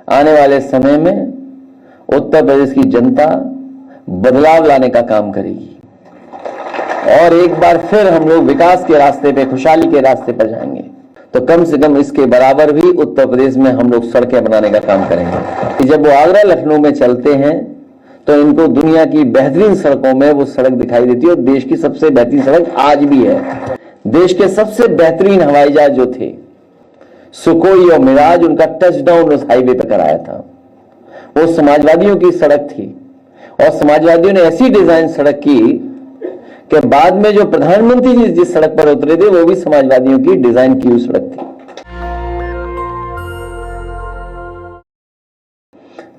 आने वाले समय में उत्तर प्रदेश की जनता बदलाव लाने का काम करेगी और एक बार फिर हम लोग विकास के रास्ते पे, खुशहाली के रास्ते पर जाएंगे। तो कम से कम इसके बराबर भी उत्तर प्रदेश में हम लोग सड़कें बनाने का काम करेंगे। जब वो आगरा लखनऊ में चलते हैं तो इनको दुनिया की बेहतरीन सड़कों में वो सड़क दिखाई देती है और देश की सबसे बेहतरीन सड़क आज भी है। देश के सबसे बेहतरीन हवाई जहाज जो थे सुखोई और मिराज, उनका टच डाउन उस हाईवे पर कराया था। वो समाजवादियों की सड़क थी और समाजवादियों ने ऐसी डिजाइन सड़क की कि बाद में जो प्रधानमंत्री जी जिस सड़क पर उतरे थे वो भी समाजवादियों की डिजाइन की हुई सड़क थी।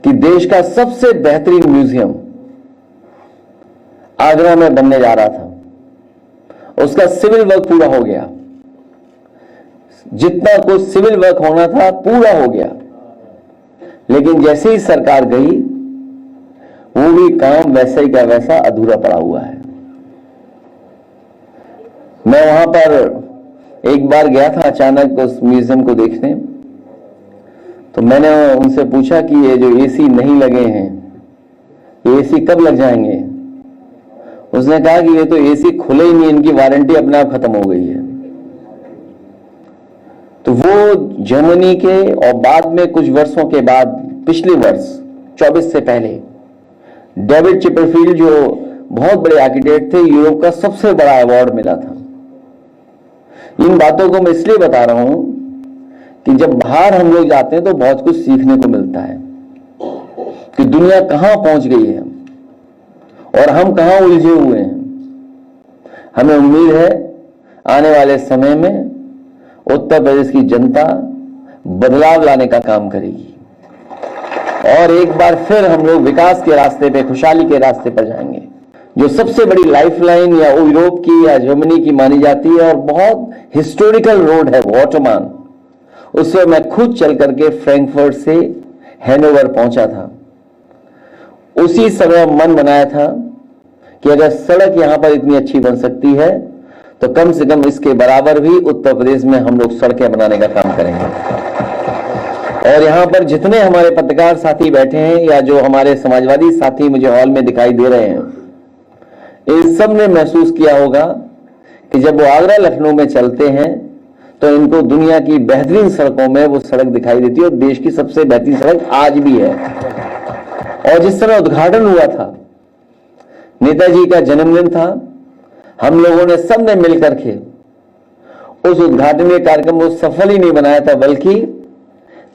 कि देश का सबसे बेहतरीन म्यूजियम आगरा में बनने जा रहा था, उसका सिविल वर्क पूरा हो गया। जितना कुछ सिविल वर्क होना था पूरा हो गया, लेकिन जैसे ही सरकार गई वो भी काम वैसा ही का वैसा अधूरा पड़ा हुआ है। मैं वहां पर एक बार गया था अचानक उस म्यूजियम को देखने, तो मैंने उनसे पूछा कि ये जो एसी नहीं लगे हैं, ये एसी कब लग जाएंगे? उसने कहा कि ये तो एसी खुले ही नहीं, इनकी वारंटी अपने आप खत्म हो गई है। तो वो जर्मनी के और बाद में कुछ वर्षों के बाद, पिछले वर्ष 24 से पहले, डेविड चिपरफील्ड जो बहुत बड़े आर्किटेक्ट थे, यूरोप का सबसे बड़ा अवार्ड मिला था। इन बातों को मैं इसलिए बता रहा हूं कि जब बाहर हम लोग जाते हैं तो बहुत कुछ सीखने को मिलता है कि दुनिया कहां पहुंच गई है और हम कहां उलझे हुए हैं। हमें उम्मीद है आने वाले समय में उत्तर प्रदेश की जनता बदलाव लाने का काम करेगी और एक बार फिर हम लोग विकास के रास्ते पे, खुशहाली के रास्ते पर जाएंगे। जो सबसे बड़ी लाइफलाइन या यूरोप की या जर्मनी की मानी जाती है और बहुत हिस्टोरिकल रोड है ऑटोमान, उससे मैं खुद चल करके फ्रैंकफर्ट से हैनोवर पहुंचा था। उसी समय मन बनाया था कि अगर सड़क यहां पर इतनी अच्छी बन सकती है तो कम से कम इसके बराबर भी उत्तर प्रदेश में हम लोग सड़कें बनाने का काम करेंगे। और यहां पर जितने हमारे पत्रकार साथी बैठे हैं या जो हमारे समाजवादी साथी मुझे हॉल में दिखाई दे रहे हैं, इन सब ने महसूस किया होगा कि जब वो आगरा लखनऊ में चलते हैं तो इनको दुनिया की बेहतरीन सड़कों में वो सड़क दिखाई देती है और देश की सबसे बेहतरीन सड़क आज भी है। और जिस तरह उद्घाटन हुआ था, नेताजी का जन्मदिन था, हम लोगों ने सबने मिलकर के उस उद्घाटन कार्यक्रम को सफल ही नहीं बनाया था, बल्कि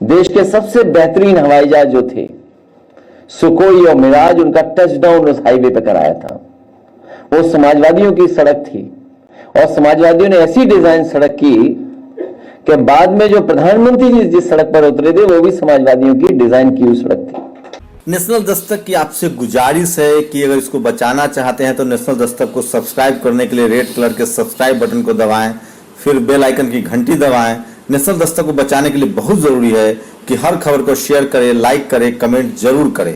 देश के सबसे बेहतरीन हवाई जहाज जो थे सुखोई और मिराज, उनका टच डाउन उस हाईवे पर कराया था। वो समाजवादियों की सड़क थी और समाजवादियों ने ऐसी डिजाइन सड़क की कि बाद में जो प्रधानमंत्री जी जिस सड़क पर उतरे थे वो भी समाजवादियों की डिजाइन की हुई सड़क थी। नेशनल दस्तक की आपसे गुजारिश है कि अगर इसको बचाना चाहते हैं तो नेशनल दस्तक को सब्सक्राइब करने के लिए रेड कलर के सब्सक्राइब बटन को दबाएं, फिर बेल आइकन की घंटी दबाएं। नेशनल दस्तक को बचाने के लिए बहुत जरूरी है कि हर खबर को शेयर करें, लाइक करें, कमेंट जरूर करें।